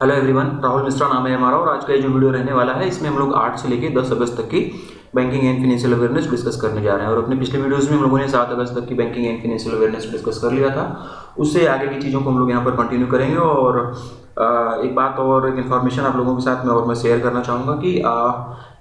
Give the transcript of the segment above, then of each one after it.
Hello everyone, Rahul Mishra नाम है हमारा। और आज का ये जो वीडियो रहने वाला है इसमें हम लोग 8 से लेकर 10 अगस्त तक की banking and financial awareness discuss करने जा रहे हैं। और अपने पिछले वीडियोस में हम लोगों ने 7 अगस्त तक की banking and financial awareness discuss कर लिया था। उससे आगे की चीज़ों को हम लोग यहाँ पर कंटिन्यू करेंगे। और एक बात और एक इन्फॉर्मेशन आप लोगों के साथ मैं शेयर करना चाहूँगा कि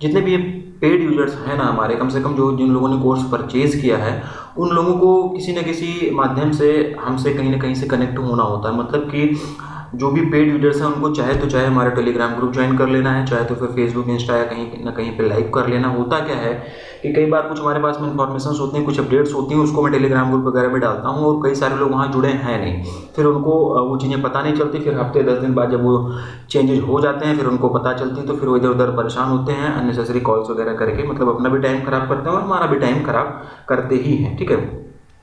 जितने भी पेड यूजर्स हैं ना हमारे, कम से कम जो जिन लोगों ने कोर्स परचेज किया है उन लोगों को किसी न किसी माध्यम से हमसे कहीं ना कहीं से कनेक्ट होना होता है। मतलब कि जो भी पेड यूजर्स हैं उनको चाहे तो चाहे हमारा टेलीग्राम ग्रुप ज्वाइन कर लेना है, चाहे तो फिर फेसबुक इंस्टा या कहीं ना कहीं पे लाइक कर लेना। होता क्या है कि कई बार कुछ हमारे पास में इन्फॉर्मेशन होती हैं, कुछ अपडेट्स होती हैं, उसको मैं टेलीग्राम ग्रुप वगैरह में डालता हूँ और कई सारे लोग वहाँ जुड़े हैं नहीं, फिर उनको वो चीज़ें पता नहीं चलती। फिर हफ्ते 10 दिन बाद जब वो चेंजेस हो जाते हैं फिर उनको पता चलती है, तो फिर वो इधर उधर परेशान होते हैं अननेसेसरी कॉल्स वगैरह करके, मतलब अपना भी टाइम खराब करते हैं और हमारा भी टाइम खराब करते ही हैं। ठीक है,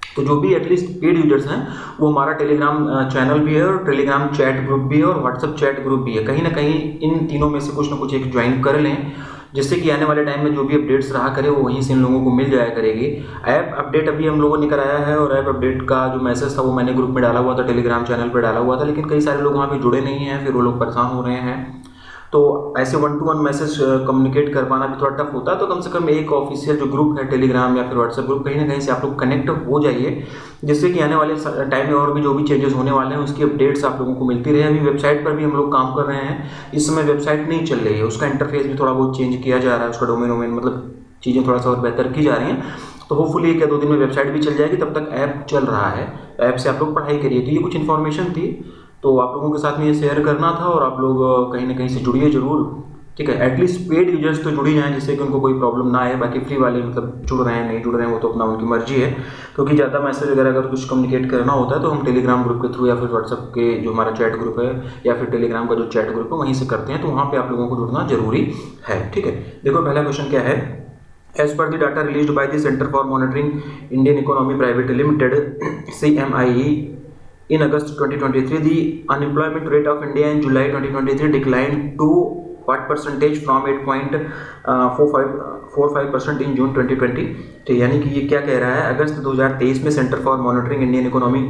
तो जो भी एटलीस्ट पेड यूजर्स हैं वो हमारा टेलीग्राम चैनल भी है और टेलीग्राम चैट ग्रुप भी है और व्हाट्सअप चैट ग्रुप भी है। कहीं ना कहीं इन तीनों में से कुछ ना कुछ एक ज्वाइन कर लें, जिससे कि आने वाले टाइम में जो भी अपडेट्स रहा करे वो वहीं से इन लोगों को मिल जाया करेगी। ऐप अपडेट अभी हम लोगों ने कराया है और ऐप अपडेट का जो मैसेज था वो मैंने ग्रुप में डाला हुआ था, टेलीग्राम चैनल पर डाला हुआ था, लेकिन कई सारे लोग वहाँ पे जुड़े नहीं हैं, फिर वो लोग परेशान हो रहे हैं। तो ऐसे 1 to 1 मैसेज कम्युनिकेट कर पाना भी थोड़ा टफ होता है। तो कम से कम एक ऑफिशियल जो ग्रुप है टेलीग्राम या फिर व्हाट्सएप ग्रुप, कहीं ना कहीं से आप लोग कनेक्ट हो जाइए, जिससे कि आने वाले टाइम में और भी जो भी चेंजेस होने वाले हैं उसकी अपडेट्स आप लोगों को मिलती रहे। अभी वेबसाइट पर भी हम लोग काम कर रहे हैं, इस समय वेबसाइट नहीं चल रही है, उसका इंटरफेस भी थोड़ा बहुत चेंज किया जा रहा है, उसका डोमेन मतलब चीज़ें थोड़ा सा और बेहतर की जा रही हैं। तो होपफुली 1 या 2 दिन में वेबसाइट भी चल जाएगी, तब तक ऐप चल रहा है, ऐप से आप लोग पढ़ाई करिए। तो ये कुछ इन्फॉर्मेशन थी, तो आप लोगों के साथ में ये शेयर करना था। और आप लोग कहीं ना कहीं से जुड़िए जरूर। ठीक है, एटलीस्ट पेड यूजर्स तो जुड़ ही जाएं, जिससे कि उनको कोई प्रॉब्लम ना आए। बाकी फ्री वाले मतलब जुड़ रहे हैं नहीं जुड़ रहे हैं वो तो अपना उनकी मर्जी है, क्योंकि ज़्यादा मैसेज वगैरह अगर कुछ कम्युनिकेट करना होता है तो हम टेलीग्राम ग्रुप के थ्रू या फिर व्हाट्सअप के जो हमारा चैट ग्रुप है या फिर टेलीग्राम का जो चैट ग्रुप है वहीं से करते हैं। तो वहाँ पर आप लोगों को जुड़ना जरूरी है। ठीक है, देखो पहला क्वेश्चन क्या है। As per the data released by the centre for monitoring Indian economy private limited CMIE in August 2023, the unemployment rate of India in July 2023 declined to what percentage from 8.45% in June 2020। तो यानी कि ये क्या कह रहा है, अगस्त 2023 में centre for monitoring Indian economy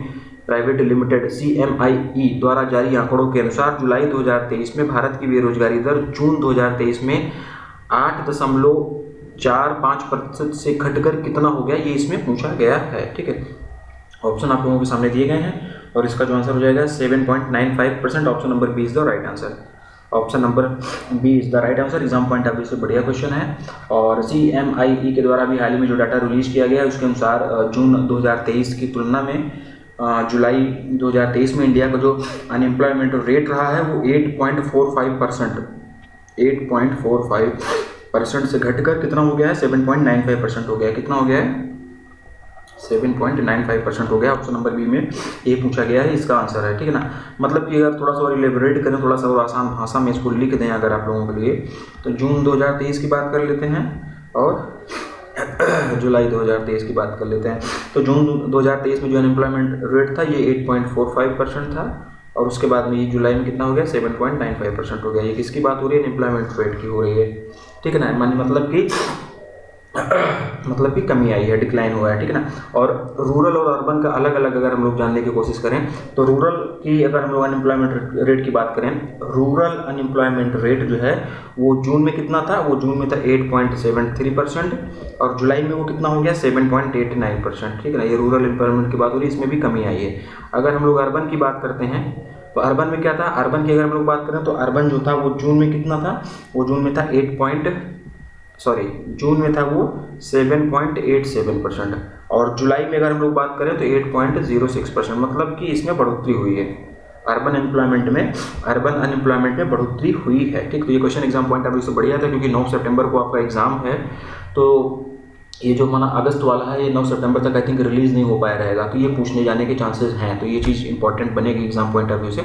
private limited CMIE द्वारा जारी आंकड़ों के अनुसार जुलाई 2023 में भारत की बेरोजगारी दर जून 2023 में 8.45% से घटकर कितना हो गया, ये इसमें पूछा गया है। ठीक है, ऑप्शन आप लोगों के सामने दिए गए हैं और इसका जो आंसर हो जाएगा 7.95%। Option number B is the right answer. Option number B is the right answer. Exam point of view से बढ़िया क्वेश्चन है। और CMIE के द्वारा भी हाल ही में जो डाटा रिलीज किया गया है उसके अनुसार जून 2023 की तुलना में जुलाई 2023 में इंडिया का जो अनएम्प्लॉयमेंट रेट रहा है वो 8.45% से घटकर कितना हो गया है, 7.95% हो गया है। कितना हो गया है, 7.95% हो गया। ऑप्शन नंबर बी में ये पूछा गया है, इसका आंसर है। ठीक है ना, मतलब कि अगर थोड़ा सा और इलेबोरेट करें, थोड़ा सा और आसान भाषा में इसको लिख दें अगर आप लोगों के लिए, तो जून 2023 की बात कर लेते हैं और जुलाई 2023 की बात कर लेते हैं। तो जून 2023 में जो अनएम्प्लॉयमेंट रेट था ये 8.45% था और उसके बाद में ये जुलाई में कितना हो गया, 7.95% हो गया। ये किसकी बात हो रही है, अनएम्प्लॉयमेंट रेट की हो रही है। ठीक है ना, मतलब कि कमी आई है, डिक्लाइन हुआ है। ठीक है ना, और रूरल और अर्बन का अलग अलग अगर हम लोग जानने की कोशिश करें तो रूरल की अगर हम लोग अनएम्प्लॉयमेंट रेट की बात करें, रूरल अनएम्प्लॉयमेंट रेट जो है वो जून में कितना था, वो जून में था 8.73% और जुलाई में वो कितना हो गया, 7.89%। ठीक है ना, ये रूरल एम्प्लॉयमेंट की बात हो रही है, इसमें भी कमी आई है। अगर हम लोग अर्बन की बात करते हैं तो अर्बन में क्या था, अर्बन की अगर हम लोग बात करें तो अर्बन जो था वो जून में कितना था, वो जून में था जून में था वो 7.87% और जुलाई में अगर हम लोग बात करें तो 8.06%। मतलब कि इसमें बढ़ोतरी हुई है, अर्बन अनएम्प्लॉयमेंट में बढ़ोतरी हुई है। ठीक, तो ये question exam point of view से बढ़िया था, क्योंकि 9 सितंबर को आपका एग्जाम है। तो ये जो हमारा अगस्त वाला है ये 9 सितंबर तक आई थिंक रिलीज़ नहीं हो पाया रहेगा, तो ये पूछने जाने के चांसेस हैं। तो ये चीज़ इंपॉर्टेंट बनेगी एग्जाम पॉइंट ऑफ व्यू से,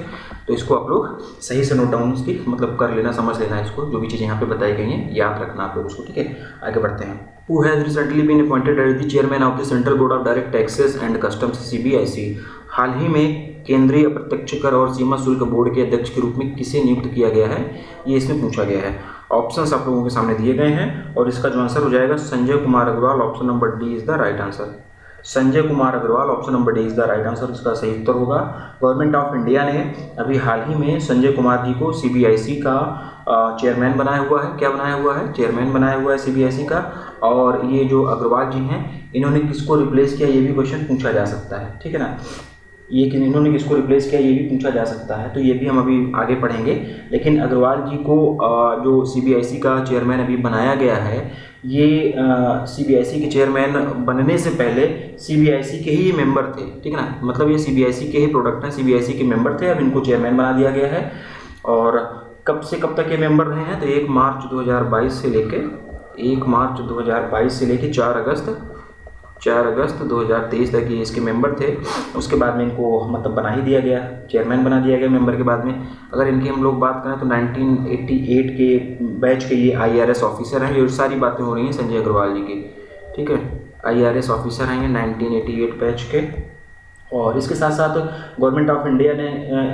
तो इसको आप लोग सही से नोट डाउन इसकी मतलब कर लेना, समझ लेना इसको, जो भी चीज़ें यहाँ पे बताई गई हैं याद रखना आप लोग उसको। ठीक है, आगे बढ़ते हैं। Who has recently been appointed as the chairman of the central board of direct taxes and customs CBIC। हाल ही में केंद्रीय अप्रत्यक्ष कर और सीमा शुल्क बोर्ड के अध्यक्ष के रूप में किसे नियुक्त किया गया है, ये इसमें पूछा गया है। ऑप्शंस आप लोगों के सामने दिए गए हैं और इसका जो आंसर हो जाएगा Sanjay Kumar Agarwal. Option number D is the right answer. Sanjay Kumar Agarwal, option number D is the right answer, इसका सही उत्तर होगा। गवर्नमेंट ऑफ इंडिया ने अभी हाल ही में संजय कुमार जी को सीबीआईसी का चेयरमैन बनाया हुआ है। क्या बनाया हुआ है? चेयरमैन बनाया हुआ है सीबीआईसी का। और ये जो अग्रवाल जी हैं, इन्होंने किसको रिप्लेस किया, ये भी क्वेश्चन पूछा जा सकता है, ठीक है ना। ये कि इन्होंने किसको रिप्लेस किया, ये भी पूछा जा सकता है, तो ये भी हम अभी आगे पढ़ेंगे। लेकिन अग्रवाल जी को जो सीबीआईसी का चेयरमैन अभी बनाया गया है, ये सीबीआईसी के चेयरमैन बनने से पहले सीबीआईसी के ही मेंबर थे, ठीक है ना। मतलब ये सीबीआईसी के ही प्रोडक्ट हैं, सीबीआईसी के मेंबर थे, अब इनको चेयरमैन बना दिया गया है। और कब से कब तक ये मेंबर रहे हैं? तो 1 मार्च 2022 से लेके 4 अगस्त 2023 तक ये इसके मेंबर थे। उसके बाद में इनको मतलब बना ही दिया गया, चेयरमैन बना दिया गया मेंबर के बाद में। अगर इनकी हम लोग बात करें तो 1988 के बैच के ये IRS ऑफिसर हैं। ये सारी बातें हो रही हैं संजय अग्रवाल जी की, ठीक है। IRS ऑफिसर हैं ये 1988 बैच के। और इसके साथ साथ गवर्नमेंट ऑफ इंडिया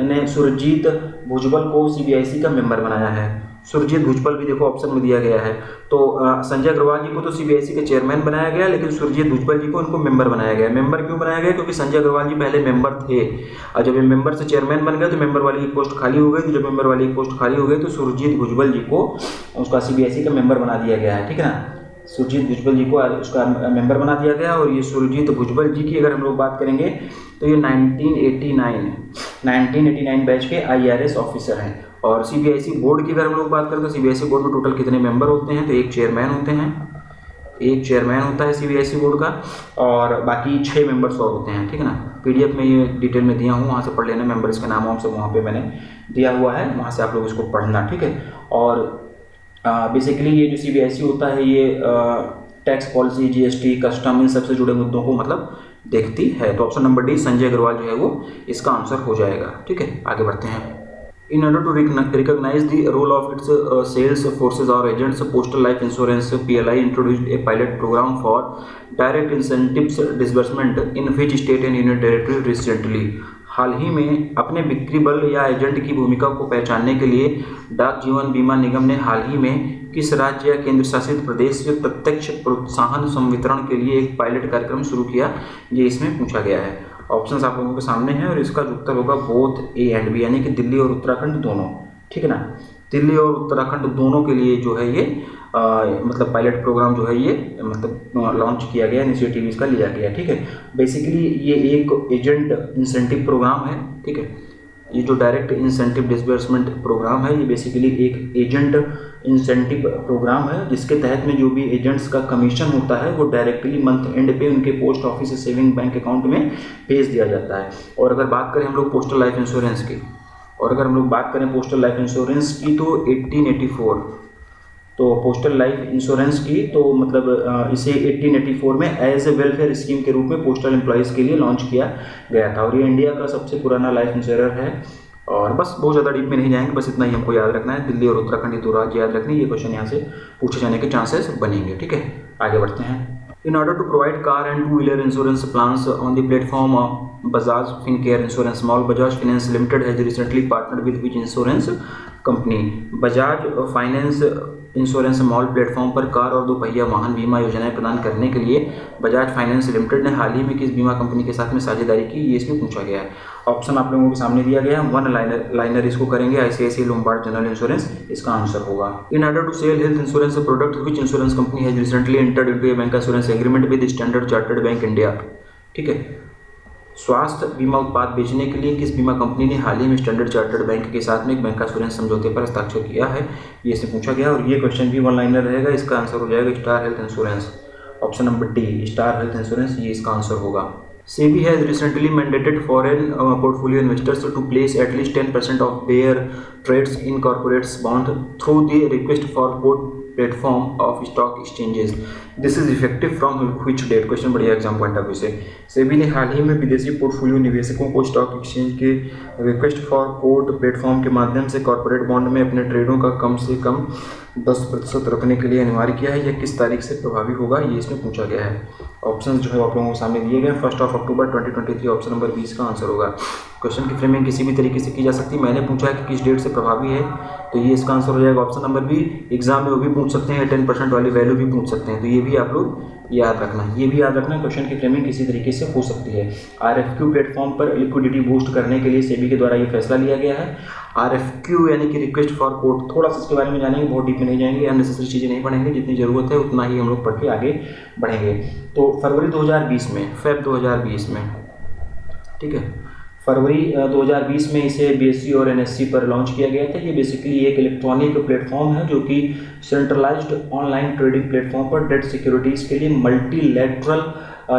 ने सुरजीत भुजबल को सीबीआईसी का मेंबर बनाया है। सुरजीत भुजबल भी देखो ऑप्शन में दिया गया है। तो संजय अग्रवाल जी को तो सीबीआईसी के चेयरमैन बनाया गया, लेकिन सुरजीत भुजबल जी को इनको मेंबर बनाया गया। मेंबर क्यों बनाया गया? क्योंकि संजय अग्रवाल जी पहले मेंबर थे, और जब ये मेंबर से चेयरमैन बन गए तो मेंबर वाली एक पोस्ट खाली हो गई। तो जब मेंबर वाली एक पोस्ट खाली हो गई तो सुरजीत भुजबल जी को उसका सीबीआईसी का मेंबर बना दिया गया है, ठीक है ना। सुरजीत भुजबल जी को उसका मेंबर बना दिया गया। और ये सुरजीत भुजबल जी की अगर हम लोग बात करेंगे तो ये 1989 बैच के IRS ऑफिसर हैं। और सीबीआईसी बोर्ड की अगर हम लोग बात करें तो सीबीआईसी बोर्ड में टोटल कितने मेंबर होते हैं? तो एक चेयरमैन होते हैं, एक चेयरमैन होता है सीबीआईसी बोर्ड का, और बाकी 6 मेंबर्स और होते हैं, ठीक है ना। PDF में ये डिटेल में दिया हूँ, वहाँ से पढ़ लेना। मेंबर्स के नाम से वहाँ पे मैंने दिया हुआ है, वहाँ से आप लोग इसको पढ़ना, ठीक है। और बेसिकली ये जो सीबीआईसी होता है ये टैक्स पॉलिसी, GST, कस्टम, इन सबसे जुड़े मुद्दों को मतलब देखती है। तो option number D Sanjay Agarwal जो है वो इसका आंसर हो जाएगा, ठीक है। आगे बढ़ते हैं। In order to recognize the role of its sales forces or agents, Postal Life Insurance PLI introduced a pilot program for direct incentives disbursement in which state and union territory recently. हाल ही में अपने बिक्री बल या agent की भूमिका को पहचानने के लिए डाक जीवन बीमा निगम ने हाल ही में किस राज्य या केंद्र शासित प्रदेश से प्रत्यक्ष प्रोत्साहन संवितरण के लिए एक पायलट कार्यक्रम शुरू किया, ये इसमें पूछा गया है। ऑप्शंस आप लोगों के सामने हैं और इसका उत्तर होगा बोथ A and B, यानी कि दिल्ली और उत्तराखंड दोनों, ठीक है ना। दिल्ली और उत्तराखंड दोनों के लिए जो है ये मतलब पायलट प्रोग्राम जो है ये मतलब लॉन्च किया गया, इनिशिएटिव इसका लिया गया, ठीक है। बेसिकली ये एक एजेंट इंसेंटिव प्रोग्राम है, ठीक है। ये जो डायरेक्ट इंसेंटिव डिसबर्समेंट प्रोग्राम है ये बेसिकली एक एजेंट इंसेंटिव प्रोग्राम है, जिसके तहत में जो भी एजेंट्स का कमीशन होता है वो डायरेक्टली मंथ एंड पे उनके post office saving bank account में भेज दिया जाता है। और अगर बात करें हम लोग पोस्टल लाइफ इंश्योरेंस की, तो 1884, तो पोस्टल लाइफ इंश्योरेंस की तो मतलब इसे 1884 में एज ए वेलफेयर स्कीम के रूप में पोस्टल एम्प्लॉयज़ के लिए लॉन्च किया गया था। और ये इंडिया का सबसे पुराना लाइफ इंश्योरर है। और बस बहुत ज़्यादा डीप में नहीं जाएंगे, बस इतना ही हमको याद रखना है। दिल्ली और उत्तराखंड ये 2 राज्य याद रखने, ये क्वेश्चन यहाँ से पूछे जाने के चांसेस बनेंगे, ठीक है। आगे बढ़ते हैं। In order to provide car and two-wheeler insurance plans on the platform Bajaj Fincare Insurance Small Bajaj Finance Limited has recently partnered with which insurance company? Bajaj finance insurance mall platform पर car और दोपहिया वाहन बीमा योजनाएं प्रदान करने के लिए बजाज फाइनेंस लिमिटेड ने हाल ही में किस बीमा कंपनी के साथ में साझेदारी की, ये इसमें पूछा गया है। ऑप्शन आप लोगों के सामने दिया गया है, 1 लाइनर इसको करेंगे ICICI लोम्बार्ड जनरल इंश्योरेंस, इसका आंसर होगा। In order to sell health insurance product which insurance company has recently entered into a bank insurance agreement with Standard Chartered bank India, ठीक है। स्वास्थ्य बीमा उत्पाद बेचने के लिए किस बीमा कंपनी ने हाल ही में स्टैंडर्ड चार्टर्ड बैंक के साथ में एक बैंक इंश्योरेंस समझौते पर हस्ताक्षर किया है, ये इससे पूछा गया। और ये क्वेश्चन भी 1 लाइनर रहेगा, इसका आंसर हो जाएगा star health insurance, option number D star health insurance, ये इसका आंसर होगा। SEBI has recently mandated foreign portfolio investors to place at least 10% of their trades in corporate bonds through the request for quote platform of stock exchanges. This is effective from which date? Question बढ़िया exam point of view से। SEBI ने हाल ही में विदेशी portfolio निवेशकों को stock exchange के request for coat platform के माध्यम से कॉर्पोरेट बॉन्ड में अपने ट्रेडों का कम से कम 10% रखने के लिए अनिवार्य किया है। यह किस तारीख से प्रभावी होगा, ये इसमें पूछा गया है। ऑप्शन जो है आप लोगों के सामने दिए गए, 1 अक्टूबर 2023, ऑप्शन नंबर 20 का आंसर होगा। क्वेश्चन की फ्रेमिंग किसी भी तरीके से की जा सकती है। मैंने पूछा है कि किस डेट से प्रभावी है, तो ये इसका आंसर हो जाएगा ऑप्शन नंबर बी। एग्जाम में वो भी पूछ सकते हैं, 10% वाली वैल्यू भी पूछ सकते हैं, तो ये भी आप लोग याद रखना, ये भी याद रखना। क्वेश्चन की फ्रेमिंग किसी तरीके से हो सकती है। RFQ प्लेटफॉर्म पर लिक्विडिटी बूस्ट करने के लिए सेबी के द्वारा ये फैसला लिया गया है। RFQ यानी कि रिक्वेस्ट फॉर कोट, थोड़ा सा इसके बारे में जानेंगे, बहुत डीप में नहीं जाएंगे, अननेसेसरी चीज़ें नहीं पढ़ेंगे, जितनी ज़रूरत है उतना ही हम लोग पढ़ के आगे बढ़ेंगे। तो फरवरी 2020 में, फेब 2020 में, ठीक है, फरवरी 2020 में इसे BSE और NSE पर लॉन्च किया गया था। ये बेसिकली एक इलेक्ट्रॉनिक प्लेटफॉर्म है जो कि सेंट्रलाइज्ड ऑनलाइन ट्रेडिंग प्लेटफॉर्म पर डेट सिक्योरिटीज़ के लिए मल्टीलैटरल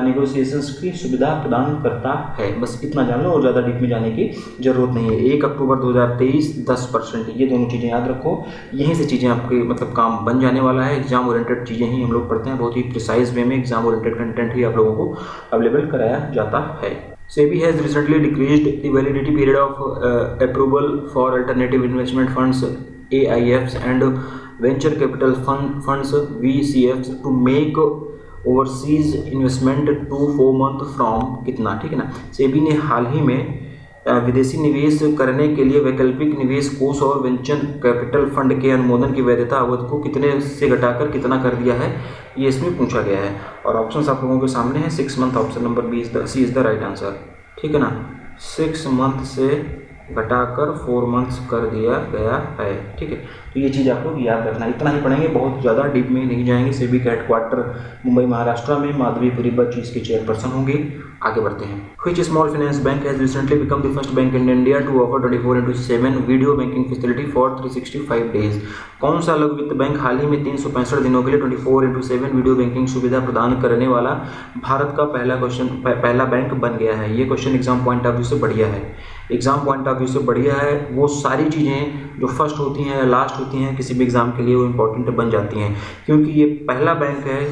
नेगोशिएशंस की सुविधा प्रदान करता है। बस इतना जान लो और ज़्यादा डीप में जाने की ज़रूरत नहीं है। 1 अक्टूबर 2023 10%, ये दोनों चीज़ें याद रखो। यहीं से चीज़ें आपके मतलब काम बन जाने वाला है। एग्जाम ओरिएंटेड चीज़ें ही हम लोग पढ़ते हैं, बहुत ही प्रिसाइज वे में एग्जाम ओरिएंटेड कंटेंट ही आप लोगों को अवेलेबल कराया जाता है। SEBI has recently decreased the validity period of approval for alternative investment funds AIFs and venture capital funds VCFs to make overseas investment to 4 month from कितना, ठीक है ना। SEBI ने हाल ही में विदेशी निवेश करने के लिए वैकल्पिक निवेश कोष और वेंचर कैपिटल फंड के अनुमोदन की वैधता अवधि को कितने से घटाकर कितना कर दिया है, ये इसमें पूछा गया है। और ऑप्शंस आप लोगों के सामने है। 6 month, option number B C is the right answer, ठीक है ना। 6 मंथ से घटाकर 4 मंथ्स कर दिया गया है, ठीक है। तो ये चीज़ आप लोग याद रखना, इतना ही पढ़ेंगे, बहुत ज़्यादा डीप में नहीं जाएंगे। सेबी का हेडक्वार्टर मुंबई महाराष्ट्र में, माधवीपुरी बच्ची इसके चेयरपर्सन होंगे। आगे बढ़ते हैं। Which small finance bank has recently become the first bank in India to offer 24/7 video banking facility for 365 days? कौन सा लघु वित्त बैंक हाल ही में 365 दिनों के लिए 24/7 वीडियो बैंकिंग सुविधा प्रदान करने वाला भारत का पहला बैंक बन गया है? ये question exam point of view से बढ़िया है। एग्जाम पॉइंट ऑफ व्यू से बढ़िया है। वो सारी चीज़ें जो फर्स्ट होती हैं या लास्ट होती हैं किसी भी एग्जाम के लिए, वो इंपॉर्टेंट बन जाती हैं, क्योंकि ये पहला बैंक है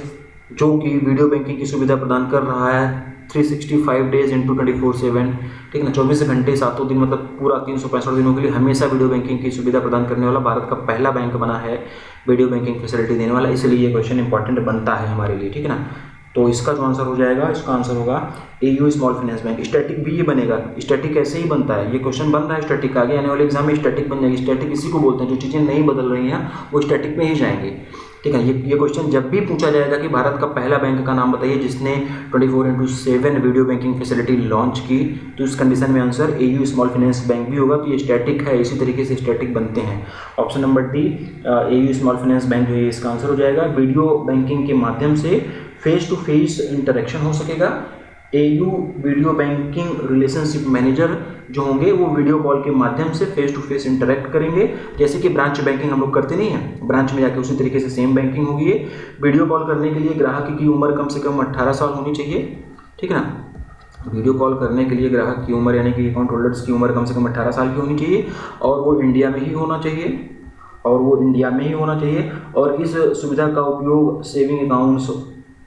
जो कि वीडियो बैंकिंग की सुविधा प्रदान कर रहा है 365 डेज इंटू 24/7, ठीक है ना। 24 घंटे 7 दिन, मतलब पूरा 365 दिनों के लिए हमेशा वीडियो बैंकिंग की सुविधा प्रदान करने वाला भारत का पहला बैंक बना है वीडियो बैंकिंग फैसिलिटी देने वाला। इसलिए ये क्वेश्चन इंपॉर्टेंट बनता है हमारे लिए, ठीक है ना। तो इसका जो आंसर हो जाएगा, इसका आंसर होगा AU small finance bank. Static भी ये बनेगा, स्टैटिक ऐसे ही बनता है। ये क्वेश्चन बन रहा है स्टैटिक, आगे आने वाले एग्जाम में स्टैटिक बन जाएगी। स्टैटिक इसी को बोलते हैं, जो चीज़ें नहीं बदल रही हैं वो स्टैटिक में ही जाएंगे, ठीक है। ये क्वेश्चन जब भी पूछा जाएगा कि भारत का पहला बैंक का नाम बताइए जिसने 24/7 वीडियो बैंकिंग फैसिलिटी लॉन्च की, तो इस कंडीशन में answer AU small finance bank भी होगा। तो ये स्टैटिक है, इसी तरीके से स्टैटिक बनते हैं। Option number D AU small finance bank जो है इसका आंसर हो जाएगा। वीडियो बैंकिंग के माध्यम से फेस टू फेस इंटरेक्शन हो सकेगा। AU video banking relationship manager जो होंगे वो वीडियो कॉल के माध्यम से फेस टू फेस इंटरेक्ट करेंगे, जैसे कि ब्रांच बैंकिंग हम लोग करते नहीं हैं, ब्रांच में जाके उसी तरीके से सेम बैंकिंग होगी। वीडियो कॉल करने के लिए ग्राहक की उम्र कम से कम 18 साल होनी चाहिए, ठीक है ना। वीडियो कॉल करने के लिए ग्राहक की उम्र यानी कि अकाउंट होल्डर्स की उम्र कम से कम 18 साल की होनी चाहिए, और वो इंडिया में ही होना चाहिए। और इस सुविधा का उपयोग सेविंग अकाउंट्स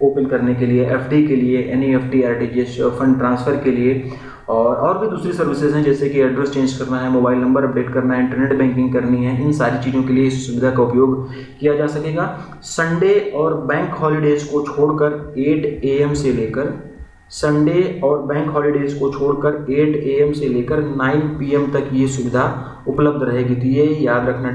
ओपन करने के लिए, FD के लिए, NEFT RTGS फंड ट्रांसफ़र के लिए, और भी दूसरी सर्विसेज हैं, जैसे कि एड्रेस चेंज करना है, मोबाइल नंबर अपडेट करना है, इंटरनेट बैंकिंग करनी है, इन सारी चीज़ों के लिए इस सुविधा का उपयोग किया जा सकेगा। संडे और बैंक हॉलीडेज़ को छोड़कर 8 AM से लेकर 8 AM से लेकर 9 PM तक ये सुविधा उपलब्ध रहेगी। तो ये याद रखना,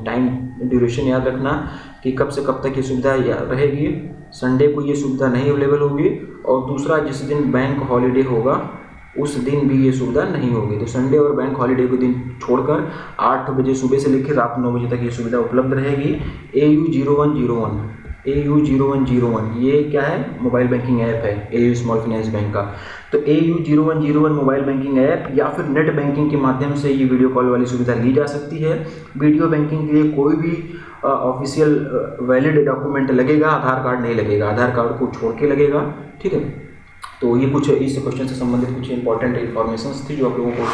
टाइम ड्यूरेशन याद रखना कि कब से कब तक ये सुविधा रहेगी। संडे को ये सुविधा नहीं अवेलेबल होगी, और दूसरा जिस दिन बैंक हॉलीडे होगा उस दिन भी ये सुविधा नहीं होगी। तो संडे और बैंक हॉलीडे के दिन छोड़कर 8 बजे सुबह से लेकर रात 9 बजे तक ये सुविधा उपलब्ध रहेगी। AU 0101 ये क्या है? मोबाइल बैंकिंग ऐप है AU स्मॉल फाइनेंस बैंक का। तो AU 0101 मोबाइल बैंकिंग ऐप या फिर नेट बैंकिंग के माध्यम से ये वीडियो कॉल वाली सुविधा ली जा सकती है। वीडियो बैंकिंग के लिए कोई भी ऑफिशियल वैलिड डॉक्यूमेंट लगेगा, आधार कार्ड नहीं लगेगा, आधार कार्ड को छोड़ के लगेगा, ठीक है। तो ये कुछ इस क्वेश्चन से संबंधित कुछ इंपॉर्टेंट इन्फॉर्मेशन थी जो आप लोगों को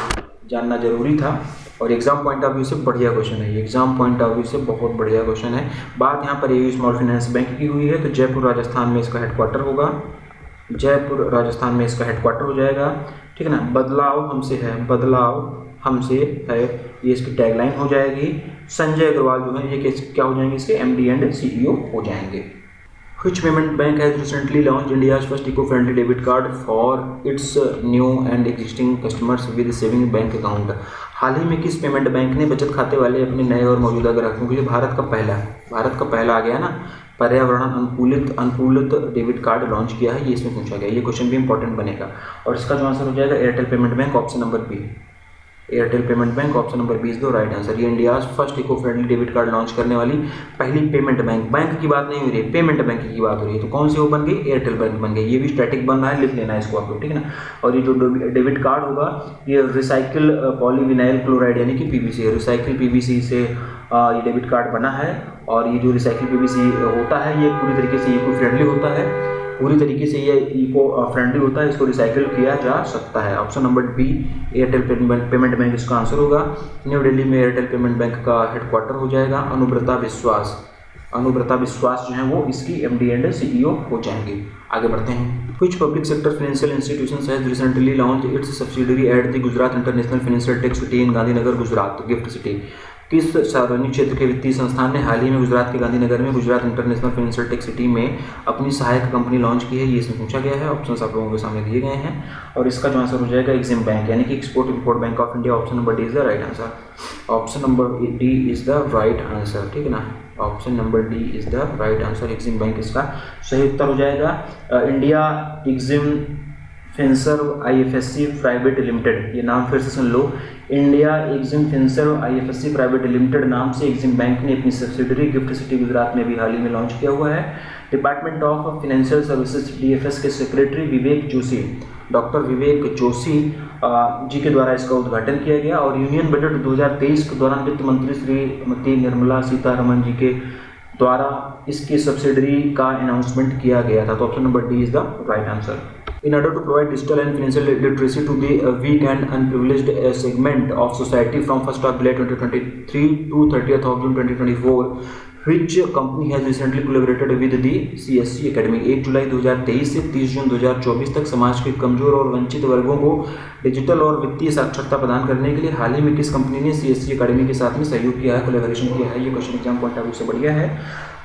जानना जरूरी था, और एग्जाम पॉइंट ऑफ व्यू से बढ़िया क्वेश्चन है ये, एग्जाम पॉइंट ऑफ व्यू से बहुत बढ़िया क्वेश्चन है। बात यहाँ पर AU स्मॉल फाइनेंस बैंक की हुई है, तो जयपुर राजस्थान में इसका हेडक्वार्टर होगा, जयपुर राजस्थान में इसका हेडक्वार्टर हो जाएगा, ठीक है ना। बदलाव हमसे है, बदलाव हमसे है, ये इसकी टैगलाइन हो जाएगी। संजय अग्रवाल जो है ये क्या हो जाएंगे? इसके MD एंड CEO हो जाएंगे। Which payment bank has recently launched India's first eco-friendly debit card for its new and existing customers with saving bank account? हाल ही में किस पेमेंट बैंक ने बचत खाते वाले अपने नए और मौजूदा ग्राहकों के लिए भारत का पहला आ गया ना, पर्यावरण अनुकूलित डेबिट कार्ड लॉन्च किया है, ये इसमें पूछा गया। ये क्वेश्चन भी इंपॉर्टेंट बनेगा और इसका जो आंसर हो जाएगा Airtel payment bank, option number B. Airtel payment bank, option number B is the right answer. ये India first eco friendly debit card launch करने वाली पहली पेमेंट बैंक की बात नहीं हो रही है, पेमेंट बैंक की बात हो रही है। तो कौन सी वो बन गई? एयरटेल बैंक बन गई। ये भी स्टैटिक बन रहा है, लिख लेना है इसको आप लोग, ठीक है ना। और ये जो डेबिट कार्ड होगा ये रिसाइकिल पॉलीविनाइल क्लोराइड यानी कि पीवीसी, रिसाइकिल पीवीसी से ये डेबिट कार्ड बना है। और ये जो रिसाइकिल पीवीसी होता है ये पूरी तरीके से इको फ्रेंडली होता है, पूरी तरीके से ये इको फ्रेंडली होता है, इसको रिसाइकिल किया जा सकता है। Option number B Airtel payment bank इसका आंसर होगा। न्यू दिल्ली में एयरटेल पेमेंट बैंक का हेडक्वार्टर हो जाएगा। अनुव्रता विश्वास जो है वो इसकी एमडी एंड सीईओ हो जाएंगे। आगे बढ़ते हैं। कुछ public sector financial institutions has recently launch its subsidiary at the Gujarat international financial tech city in Gandhinagar Gujarat, gift city. किस सार्वजनिक क्षेत्र के वित्तीय संस्थान ने हाल ही में गुजरात के गांधीनगर में Gujarat international financial tech city में अपनी सहायक कंपनी लॉन्च की है? ये इसमें पूछा गया है। ऑप्शंस आप लोगों के सामने दिए गए हैं और इसका जो आंसर हो जाएगा एक्सिम बैंक यानी कि export import bank of India. Option number D is the right answer. Option number D is the right answer, ठीक है ना। Option number D is the right answer. Exim bank इसका सही उत्तर हो जाएगा। India Exim Finserv IFSC private limited, ये नाम फिर से सुन लो। India Exim Finserv IFSC private limited नाम से एक्सिम बैंक ने अपनी सब्सिडरी गिफ्ट सिटी गुजरात में भी हाल ही में लॉन्च किया हुआ है। Department of financial services DFS के सेक्रेटरी डॉक्टर विवेक जोशी जी के द्वारा इसका उद्घाटन किया गया और यूनियन बजट 2023 के दौरान वित्त मंत्री श्रीमती निर्मला सीतारमण जी के द्वारा इसकी सब्सिडरी का अनाउंसमेंट किया गया था। तो option number D is the right answer. In order to provide digital and financial literacy to the weak and unprivileged segment of society from 1st of July 2023 to 30th of June 2024, which company has recently collaborated with the CSC Academy? 1 जुलाई 2023 से 30 जून 2024 तक समाज के कमजोर और वंचित वर्गों को digital और वित्तीय साक्षरता प्रदान करने के लिए हाल ही में किस कंपनी ने CSC Academy के साथ में सहयोग किया है, कोलैबोरेशन किया है? ये question exam point of view से बढ़िया है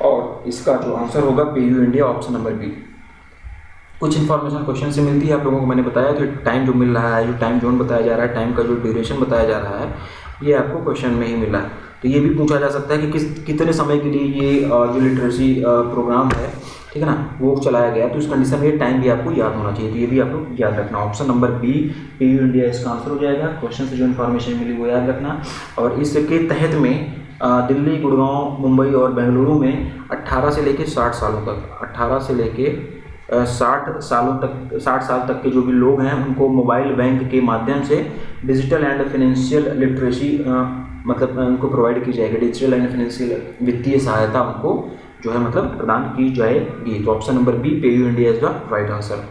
और इसका जो आंसर होगा PU India, option number B. कुछ इन्फॉर्मेशन क्वेश्चन से मिलती है आप लोगों को, मैंने बताया। तो टाइम जो मिल रहा है, जो टाइम जोन बताया जा रहा है, टाइम का जो ड्यूरेशन बताया जा रहा है, ये आपको क्वेश्चन में ही मिला है। तो ये भी पूछा जा सकता है कि कितने समय के लिए ये जो लिटरेसी प्रोग्राम है, ठीक है ना, वो चलाया गया। तो इस कंडीशन में ये टाइम भी आपको याद होना चाहिए। तो ये भी आप लोग याद रखना। Option number B PU India इसका आंसर हो जाएगा। क्वेश्चन से जो इन्फॉर्मेशन मिली वो याद रखना। और इसके तहत में दिल्ली, गुड़गांव, मुंबई और बेंगलुरु में 18 से लेकर 60 सालों तक 18 से लेकर 60 साल तक के जो भी लोग हैं उनको मोबाइल बैंक के माध्यम से डिजिटल एंड फाइनेंशियल लिटरेसी मतलब उनको प्रोवाइड की जाएगी। डिजिटल एंड फाइनेंशियल वित्तीय सहायता उनको जो है मतलब प्रदान की जाएगी। तो option number B PU India is the right answer.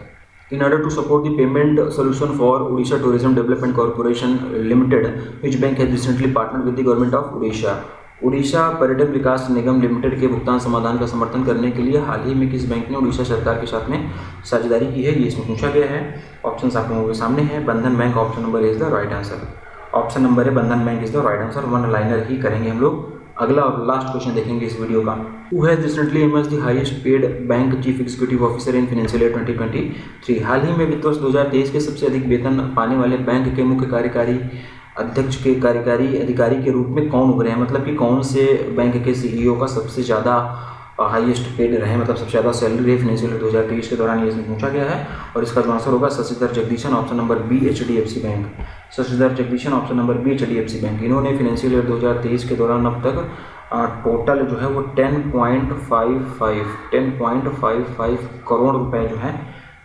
In order to support the payment solution for Odisha Tourism Development Corporation Limited, which bank has recently partnered with the government of Odisha? Orissa पर्यटन विकास निगम limited के भुगतान समाधान का समर्थन करने के लिए हाल ही में किस बैंक ने उड़ीसा सरकार के साथ में साझेदारी की है? ये इसमें पूछा गया है। ऑप्शन आप लोगों के सामने है। Bandhan bank, option number is the right answer. Option number है Bandhan bank is the right answer. One liner ही करेंगे हम लोग। अगला और लास्ट क्वेश्चन देखेंगे इस वीडियो का। Who has recently emerge the highest paid bank chief executive officer in financial year 2023? हाल ही में वित्त वर्ष 2023 के सबसे अधिक वेतन पाने वाले बैंक के मुख्य कार्यकारी अध्यक्ष के कार्यकारी अधिकारी के रूप में कौन उभरे हैं? मतलब कि कौन से बैंक के CEO का सबसे ज़्यादा हाईएस्ट पेड रहे, मतलब सबसे ज़्यादा सैलरी रही फाइनेंशियल ईयर 2023 के दौरान, ये इसमें पूछा गया है। और इसका जो आंसर होगा Shashidhar Jagdishan, option number B HDFC bank. Shashidhar Jagdishan, option number B HDFC bank. इन्होंने फाइनेंशियल ईयर 2023 के दौरान अब तक टोटल जो है वो 10.55 करोड़ रुपए जो है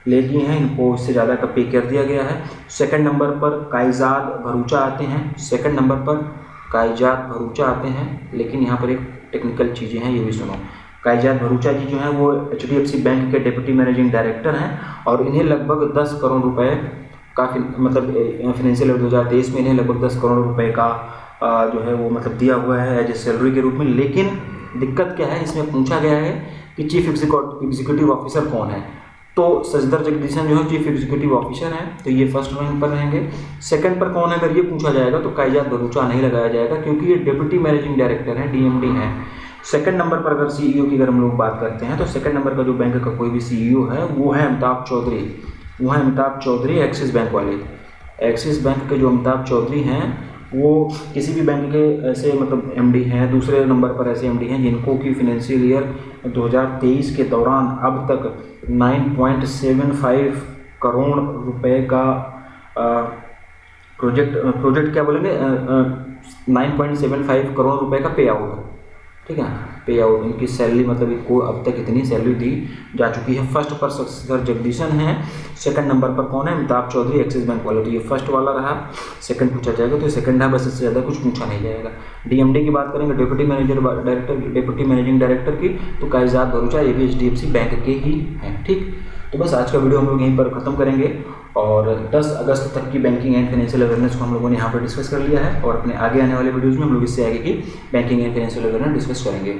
ले लिए हैं। इनको इससे ज़्यादा का पे कर दिया गया है। सेकंड नंबर पर कायजात भरूचा आते हैं। लेकिन यहाँ पर एक टेक्निकल चीज़ें हैं, ये भी सुनो। कायजात भरूचा जी जो हैं वो HDFC बैंक के डिप्टी मैनेजिंग डायरेक्टर हैं और इन्हें लगभग 10 करोड़ रुपए का मतलब फाइनेंशियल ईयर 2023 में इन्हें लगभग 10 करोड़ रुपए का जो है वो मतलब दिया हुआ है एज ए सैलरी के रूप में। लेकिन दिक्कत क्या है, इसमें पूछा गया है कि चीफ एग्जीक्यूटिव ऑफिसर कौन है। तो शशिधर जगदीशन जो है चीफ एग्जीक्यूटिव ऑफिसर हैं, तो ये फर्स्ट रैंक पर रहेंगे। सेकंड पर कौन है अगर ये पूछा जाएगा तो कायजात भरूचा नहीं लगाया जाएगा क्योंकि ये डिप्टी मैनेजिंग डायरेक्टर हैं, DMD हैं। सेकंड नंबर पर अगर CEO की अगर हम लोग बात करते हैं तो सेकंड नंबर का जो बैंक का कोई भी CEO है वो है अमिताभ चौधरी। एक्सिस बैंक वाले। एक्सिस बैंक के जो अमिताभ चौधरी हैं वो किसी भी बैंक के ऐसे मतलब एमडी हैं, दूसरे नंबर पर ऐसे एमडी हैं जिनको कि फाइनेंशियल ईयर 2023 के दौरान अब तक 9.75 करोड़ रुपए का प्रोजेक्ट क्या बोलेंगे 9.75 करोड़ रुपए का पे आउट, ठीक है, पे आउट इनकी सैलरी मतलब इनको अब तक इतनी सैलरी दी जा चुकी है। फर्स्ट पर सर जगदीशन है, सेकंड नंबर पर कौन है, अमिताभ चौधरी एक्सिस बैंक वाले। तो ये फर्स्ट वाला रहा, सेकंड पूछा जाएगा तो सेकंड है, बस इससे ज़्यादा कुछ पूछा नहीं जाएगा। डीएमडी की बात करेंगे, डिप्टी मैनेजिंग डायरेक्टर की, तो कायजात भरूचा, ये भी HDFC बैंक के ही हैं, ठीक। तो बस आज का वीडियो हम लोग यहीं पर ख़त्म करेंगे और 10 अगस्त तक की बैंकिंग एंड फाइनेंशियल अवेयरनेस को हम लोगों ने यहाँ पर डिस्कस कर लिया है और अपने आगे आने वाले वीडियोज़ में हम लोग इससे आगे की banking and financial awareness discuss करेंगे।